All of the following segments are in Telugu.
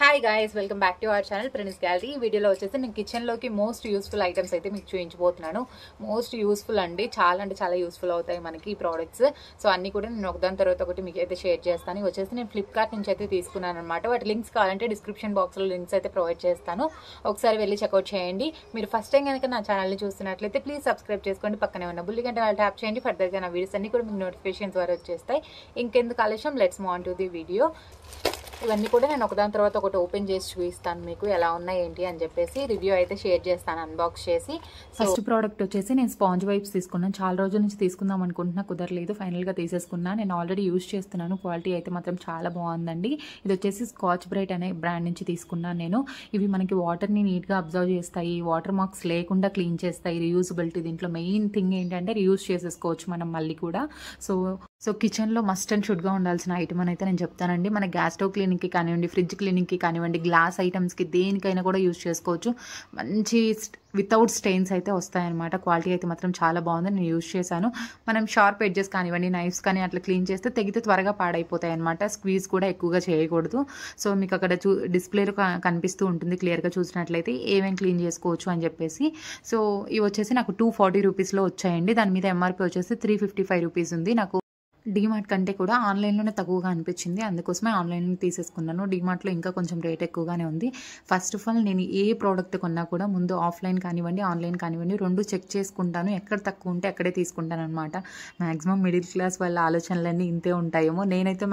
Hi guys, welcome back to our channel prince gallery. ఈ వీడియోలో వచ్చేసి నేను కిచెన్లోకి మోస్ట్ యూస్ఫుల్ ఐటమ్స్ అయితే మీకు చూపించబోతున్నాను. మోస్ట్ యూస్ఫుల్ అండి, చాలా అంటే చాలా యూస్ఫుల్ అవుతాయి మనకి ఈ ప్రోడక్ట్స్. సో అన్ని కూడా నేను ఒకదాని తర్వాత ఒకటి మీకు అయితే షేర్ చేస్తాను. ఇవి వచ్చేసి నేను ఫ్లిప్కార్ట్ నుంచి అయితే తీసుకున్నాను అనమాట. వాటి లింక్స్ కావాలంటే డిస్క్రిప్షన్ బాక్స్లో లింక్స్ అయితే ప్రొవైడ్ చేస్తాను. ఒకసారి వెళ్ళి చెక్అవుట్ చేయండి. మీరు ఫస్ట్ టైం కనుక నా ఛానల్ని చూస్తున్నట్లయితే ప్లీజ్ సబ్స్క్రైబ్ చేసుకోండి. పక్కనే ఉన్న బుల్లి గంట ట్యాప్ చేయండి. ఫర్దర్గా నా వీడియోస్ అన్ని కూడా మీకు నోటిఫికేషన్స్ ద్వారా వచ్చేస్తాయి. ఇంకెందుకు ఆలస్యం, let's move on to the video. ఇవన్నీ కూడా నేను ఒకదాని తర్వాత ఒకటి ఓపెన్ చేసి చూపిస్తాను మీకు ఎలా ఉన్నాయి ఏంటి అని చెప్పేసి. రివ్యూ అయితే షేర్ చేస్తాను అన్బాక్స్ చేసి. ఫస్ట్ ప్రోడక్ట్ వచ్చేసి నేను స్పాంజ్ వైప్స్ తీసుకున్నాను. చాలా రోజుల నుంచి తీసుకుందాం అనుకుంటున్నా, కుదరలేదు, ఫైనల్గా తీసేసుకున్నా. నేను ఆల్రెడీ యూజ్ చేస్తున్నాను. క్వాలిటీ అయితే మాత్రం చాలా బాగుందండి. ఇది వచ్చేసి స్కాచ్ బ్రైట్ అనే బ్రాండ్ నుంచి తీసుకున్నాను నేను. ఇవి మనకి వాటర్ని నీట్గా అబ్జర్వ్ చేస్తాయి, వాటర్ మార్క్స్ లేకుండా క్లీన్ చేస్తాయి. రియూజబిలిటీ దీంట్లో మెయిన్ థింగ్ ఏంటంటే రియూజ్ చేసేసుకోవచ్చు మనం మళ్ళీ కూడా. సో కిచెన్లో మస్ట్ అండ్ షుడ్గా ఉండాల్సిన ఐటమ్ అని అయితే నేను చెప్తానండి. మన గ్యాస్ స్టవ్ క్లీనింగ్కి కానివ్వండి, ఫ్రిడ్జ్ క్లీనింగ్కి కానివ్వండి, గ్లాస్ ఐటమ్స్కి దేనికైనా కూడా యూజ్ చేసుకోవచ్చు. మంచి వితౌట్ స్టెయిన్స్ అయితే వస్తాయన్నమాట. క్వాలిటీ అయితే మాత్రం చాలా బాగుంది, నేను యూజ్ చేశాను. మనం షార్ప్ ఎడ్జెస్ కానివ్వండి, నైఫ్స్ కానీ అట్లా క్లీన్ చేస్తే తెగితే త్వరగా పాడైపోతాయి అనమాట. స్క్వీజ్ కూడా ఎక్కువగా చేయకూడదు. సో మీకు అక్కడ డిస్ప్లేలో కనిపిస్తూ ఉంటుంది క్లియర్గా చూసినట్లయితే ఏమేమి క్లీన్ చేసుకోవచ్చు అని చెప్పేసి. సో ఇవి వచ్చేసి నాకు 240 రూపీస్లో వచ్చాయండి. దాని మీద ఎంఆర్పీ వచ్చేసి 355 రూపీస్ ఉంది. నాకు డీమార్ట్ కంటే కూడా ఆన్లైన్లోనే తక్కువగా అనిపించింది, అందుకోసమే ఆన్లైన్లో తీసేసుకున్నాను. డీమార్ట్లో ఇంకా కొంచెం రేట్ ఎక్కువగానే ఉంది. ఫస్ట్ ఆఫ్ ఆల్ నేను ఏ ప్రోడక్ట్ కొన్నా కూడా ముందు ఆఫ్లైన్ కానివ్వండి, ఆన్లైన్ కానివ్వండి, రెండు చెక్ చేసుకుంటాను. ఎక్కడ తక్కువ ఉంటే అక్కడే తీసుకుంటాను అనమాట. మ్యాక్సిమం మిడిల్ క్లాస్ వాళ్ళ ఆలోచనలన్నీ ఇంతే ఉంటాయేమో. నేనైతే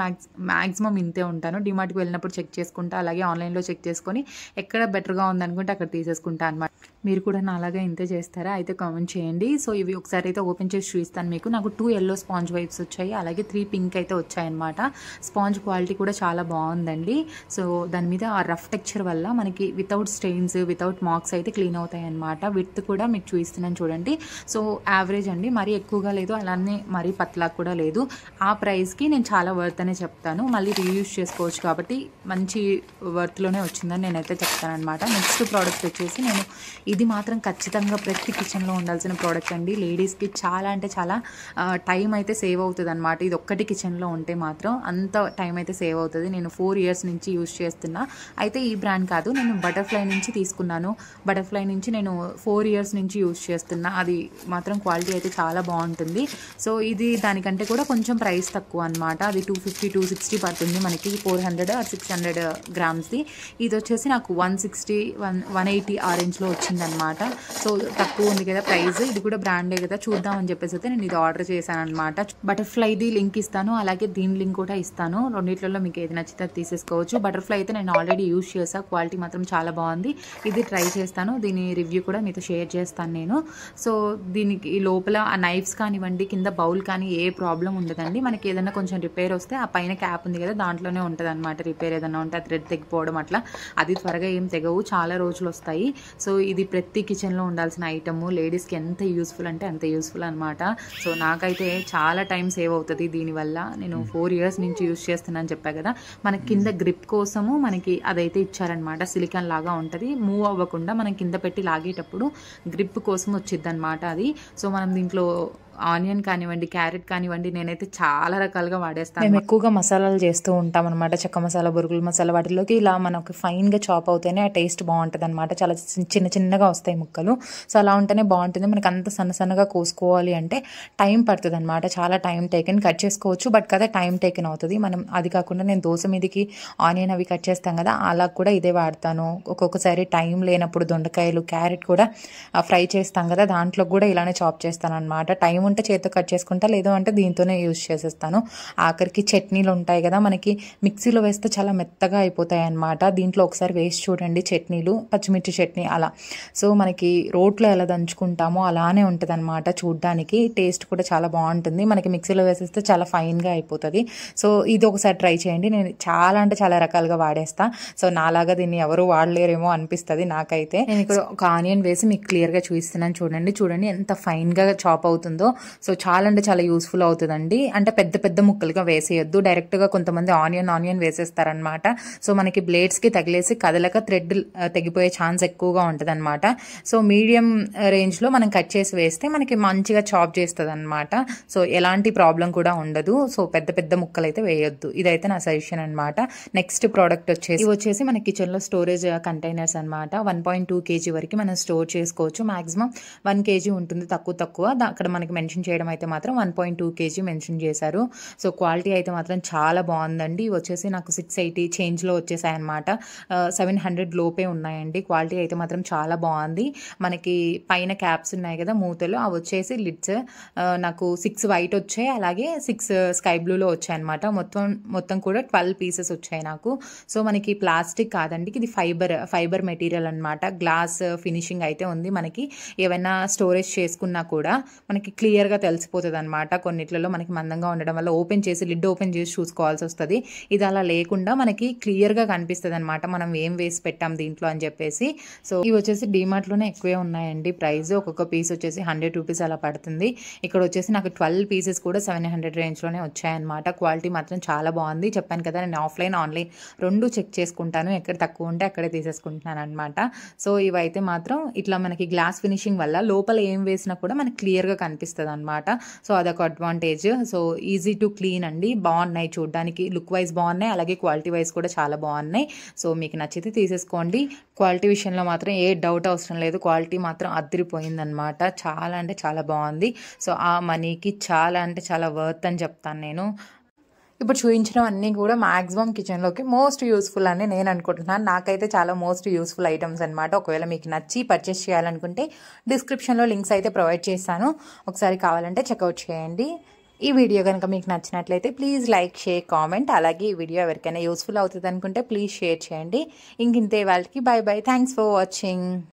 మ్యాక్సిమం ఇంతే ఉంటాను. డీమార్ట్కి వెళ్ళినప్పుడు చెక్ చేసుకుంటా, అలాగే ఆన్లైన్లో చెక్ చేసుకొని ఎక్కడ బెటర్గా ఉందనుకుంటే అక్కడ తీసేసుకుంటా అనమాట. మీరు కూడా నా అలాగే ఇంతే చేస్తారా? అయితే కామెంట్ చేయండి. సో ఇవి ఒకసారి అయితే ఓపెన్ చేసి చూపిస్తాను మీకు. నాకు 2 yellow స్పాంజ్ వైప్స్ వచ్చాయి, అలాగే 3 పింక్ అయితే వచ్చాయన్నమాట. స్పాంజ్ క్వాలిటీ కూడా చాలా బాగుందండి. సో దాని మీద ఆ రఫ్ టెక్చర్ వల్ల మనకి వితౌట్ స్టెయిన్స్, వితౌట్ మార్క్స్ అయితే క్లీన్ అవుతాయి అనమాట. విత్ కూడా మీకు చూపిస్తున్నాను చూడండి. సో యావరేజ్ అండి, మరీ ఎక్కువగా లేదు, అలానే మరీ పతలా కూడా లేదు. ఆ ప్రైస్కి నేను చాలా వర్త్ అనే చెప్తాను. మళ్ళీ రీయూజ్ చేసుకోవచ్చు కాబట్టి మంచి వర్త్లోనే వచ్చిందని నేనైతే చెప్తాను అనమాట. నెక్స్ట్ ప్రోడక్ట్ వచ్చేసి నేను ఇది మాత్రం ఖచ్చితంగా ప్రతి కిచెన్లో ఉండాల్సిన ప్రోడక్ట్ అండి. లేడీస్కి చాలా అంటే చాలా టైం అయితే సేవ్ అవుతుంది అనమాట. ఇది ఒక్కటి కిచెన్లో ఉంటే మాత్రం అంత టైం అయితే సేవ్ అవుతుంది. నేను 4 years నుంచి యూజ్ చేస్తున్నా. అయితే ఈ బ్రాండ్ కాదు, నేను బటర్ఫ్లై నుంచి తీసుకున్నాను. బటర్ఫ్లై నుంచి నేను 4 years నుంచి యూజ్ చేస్తున్నా. అది మాత్రం క్వాలిటీ అయితే చాలా బాగుంటుంది. సో ఇది దానికంటే కూడా కొంచెం ప్రైస్ తక్కువ అనమాట. అది 250, 260 పడుతుంది మనకి, 400 or 600 గ్రామ్స్ది. ఇది వచ్చేసి నాకు 160, 180 ఆ రేంజ్లో వచ్చిందనమాట. సో తక్కువ ఉంది కదా ప్రైస్, ఇది కూడా బ్రాండే కదా చూద్దాం అని చెప్పేసి అయితే నేను ఇది ఆర్డర్ చేశాను అనమాట. బటర్ఫ్లైది లింక్ ఇస్తాను, అలాగే దీని లింక్ కూడా ఇస్తాను. రెండిట్లలో మీకు ఏది నచ్చితే అది తీసేసుకోవచ్చు. బటర్ఫ్లై అయితే నేను ఆల్రెడీ యూజ్ చేశాను, క్వాలిటీ మాత్రం చాలా బాగుంది. ఇది ట్రై చేస్తాను, దీని రివ్యూ కూడా మీతో షేర్ చేస్తాను నేను. సో దీనికి లోపల ఆ నైఫ్స్ కానివ్వండి, కింద బౌల్ కానీ ఏ ప్రాబ్లం ఉండదండి. మనకి ఏదైనా కొంచెం రిపేర్ వస్తే ఆ పైన క్యాప్ ఉంది కదా దాంట్లోనే ఉంటుంది అనమాట. రిపేర్ ఏదైనా ఉంటే ఆ థ్రెడ్ తెగిపోవడం అట్లా, అది త్వరగా ఏం తెగవు, చాలా రోజులు వస్తాయి. సో ఇది ప్రతి కిచెన్లో ఉండాల్సిన ఐటమ్. లేడీస్కి ఎంత యూస్ఫుల్ అంటే అంత యూస్ఫుల్ అనమాట. సో నాకైతే చాలా టైం సేవ్ అవుతుంది దీనివల్ల. నేను 4 years నుంచి యూజ్ చేస్తున్నాను చెప్పా కదా. మనకి కింద గ్రిప్ కోసము మనకి అదైతే ఇచ్చారనమాట. సిలికాన్ లాగా ఉంటుంది, మూవ్ అవ్వకుండా మనం కింద పెట్టి లాగేటప్పుడు గ్రిప్ కోసం వచ్చింది అనమాట అది. సో మనం దీంట్లో ఆనియన్ కానివ్వండి, క్యారెట్ కానివ్వండి, నేనైతే చాలా రకాలుగా వాడేస్తాను. మేము ఎక్కువగా మసాలాలు చేస్తూ ఉంటాం అనమాట. చెక్క మసాలా, బొరుగుల మసాలా, వాటిలోకి ఇలా మనకు ఫైన్గా చాప్ అవుతేనే ఆ టేస్ట్ బాగుంటుంది అనమాట. చాలా చిన్న చిన్నగా వస్తాయి ముక్కలు. సో అలా ఉంటేనే బాగుంటుంది. మనకు అంత సన్నగా కోసుకోవాలి అంటే టైం పడుతుంది అనమాట. చాలా టైం టేకెన్. కట్ చేసుకోవచ్చు బట్ కదా టైం టేకెన్ అవుతుంది. మనం అది కాకుండా నేను దోశ మీదకి ఆనియన్ అవి కట్ చేస్తాం కదా, అలా కూడా ఇదే వాడతాను. ఒక్కొక్కసారి టైం లేనప్పుడు దొండకాయలు, క్యారెట్ కూడా ఫ్రై చేస్తాం కదా, దాంట్లో కూడా ఇలానే చాప్ చేస్తాను అనమాట. టైం ఉంటే చేతితో కట్ చేసుకుంటా, లేదు అంటే దీంతోనే యూజ్ చేసేస్తాను. ఆఖరికి చట్నీలు ఉంటాయి కదా మనకి, మిక్సీలో వేస్తే చాలా మెత్తగా అయిపోతాయి అనమాట. దీంట్లో ఒకసారి వేసి చూడండి చట్నీలు, పచ్చిమిర్చి చట్నీ అలా. సో మనకి రోట్లో ఎలా దంచుకుంటామో అలానే ఉంటుంది అనమాట. చూడ్డానికి టేస్ట్ కూడా చాలా బాగుంటుంది. మనకి మిక్సీలో వేసేస్తే చాలా ఫైన్గా అయిపోతుంది. సో ఇది ఒకసారి ట్రై చేయండి. నేను చాలా అంటే చాలా రకాలుగా వాడేస్తా. సో నాలాగా దీన్ని ఎవరు వాడలేరేమో అనిపిస్తుంది నాకైతే. నేను ఇక్కడ ఒక ఆనియన్ వేసి మీకు క్లియర్గా చూపిస్తున్నాను చూడండి. ఎంత ఫైన్గా చాప్ అవుతుందో. సో చాలా అంటే చాలా యూస్ఫుల్ అవుతుందండి. అంటే పెద్ద పెద్ద ముక్కలుగా వేసేయొద్దు, డైరెక్ట్గా కొంతమంది ఆనియన్ వేసేస్తారనమాట. సో మనకి బ్లేడ్స్కి తగిలేసి కదలక థ్రెడ్ తెగిపోయే ఛాన్స్ ఎక్కువగా ఉంటుంది అనమాట. సో మీడియం రేంజ్లో మనం కట్ చేసి వేస్తే మనకి మంచిగా చాప్ చేస్తుంది అనమాట. సో ఎలాంటి ప్రాబ్లం కూడా ఉండదు. సో పెద్ద పెద్ద ముక్కలు అయితే వేయొద్దు. ఇదైతే నా సజెషన్ అనమాట. నెక్స్ట్ ప్రోడక్ట్ వచ్చేసి మన కిచెన్లో స్టోరేజ్ కంటైనర్స్ అనమాట. 1.2 kg వరకు మనం స్టోర్ చేసుకోవచ్చు. మాక్సిమం 1 kg ఉంటుంది, తక్కువ. అక్కడ మనకి మెన్షన్ చేయడం అయితే మాత్రం 1.2 kg మెన్షన్ చేశారు. సో క్వాలిటీ అయితే మాత్రం చాలా బాగుందండి. వచ్చేసి నాకు 680 చేంజ్లో వచ్చేసాయి అనమాట. 700 లోపే ఉన్నాయండి. క్వాలిటీ అయితే మాత్రం చాలా బాగుంది. మనకి పైన క్యాప్స్ ఉన్నాయి కదా మూతలు, అవి వచ్చేసి లిడ్స్ నాకు 6 వైట్ వచ్చాయి, అలాగే 6 స్కై బ్లూలో వచ్చాయి అనమాట. మొత్తం కూడా 12 పీసెస్ వచ్చాయి నాకు. సో మనకి ప్లాస్టిక్ కాదండి, ఇది ఫైబర్ మెటీరియల్ అనమాట. గ్లాస్ ఫినిషింగ్ అయితే ఉంది. మనకి ఏమైనా స్టోరేజ్ చేసుకున్నా కూడా మనకి క్లియర్గా తెలిసిపోతుంది అనమాట. కొన్నిట్లలో మనకి మందంగా ఉండడం వల్ల లిడ్ ఓపెన్ చేసి చూసుకోవాల్సి వస్తుంది. ఇది అలా లేకుండా మనకి క్లియర్గా కనిపిస్తుంది అనమాట, మనం ఏం వేసి పెట్టాం దీంట్లో అని చెప్పేసి. సో ఇవి వచ్చేసి డీమార్ట్లోనే ఎక్కువే ఉన్నాయండి ప్రైస్. ఒక్కొక్క పీస్ వచ్చేసి 100 రూపీస్ అలా పడుతుంది. ఇక్కడ వచ్చేసి నాకు 12 పీసెస్ కూడా 700 రేంజ్లోనే వచ్చాయన్నమాట. క్వాలిటీ మాత్రం చాలా బాగుంది. చెప్పాను కదా, నేను ఆఫ్లైన్ ఆన్లైన్ రెండు చెక్ చేసుకుంటాను, ఎక్కడ తక్కువ ఉంటే అక్కడే తీసేసుకుంటున్నాను అనమాట. సో ఇవైతే మాత్రం ఇట్లా మనకి గ్లాస్ ఫినిషింగ్ వల్ల లోపల ఏం వేసినా కూడా మనకి క్లియర్గా కనిపిస్తుంది అనమాట. సో అదొక advantage. So easy to clean అండి, బాగున్నాయి చూడడానికి, లుక్ వైజ్ బాగున్నాయి, అలాగే క్వాలిటీ వైజ్ కూడా చాలా బాగున్నాయి. సో మీకు నచ్చితే తీసేసుకోండి. క్వాలిటీ విషయంలో మాత్రం ఏ డౌట్ అవసరం లేదు, క్వాలిటీ మాత్రం అదిరిపోయిందనమాట. చాలా అంటే చాలా బాగుంది. సో ఆ మనీకి చాలా అంటే చాలా వర్త్ అని చెప్తాను నేను. ఇప్పుడు చూపించడం అన్నీ కూడా మ్యాక్సిమం కిచెన్లోకి మోస్ట్ యూస్ఫుల్ అని నేను అనుకుంటున్నాను. నాకైతే చాలా మోస్ట్ యూస్ఫుల్ ఐటమ్స్ అనమాట. ఒకవేళ మీకు నచ్చి పర్చేస్ చేయాలనుకుంటే డిస్క్రిప్షన్లో లింక్స్ అయితే ప్రొవైడ్ చేస్తాను, ఒకసారి కావాలంటే చెక్అవుట్ చేయండి. ఈ వీడియో కనుక మీకు నచ్చినట్లయితే ప్లీజ్ లైక్, షేర్, కామెంట్. అలాగే ఈ వీడియో ఎవరికైనా యూస్ఫుల్ అవుతుంది అనుకుంటే ప్లీజ్ షేర్ చేయండి. ఇంతే వాళ్ళకి by by. Thanks for watching.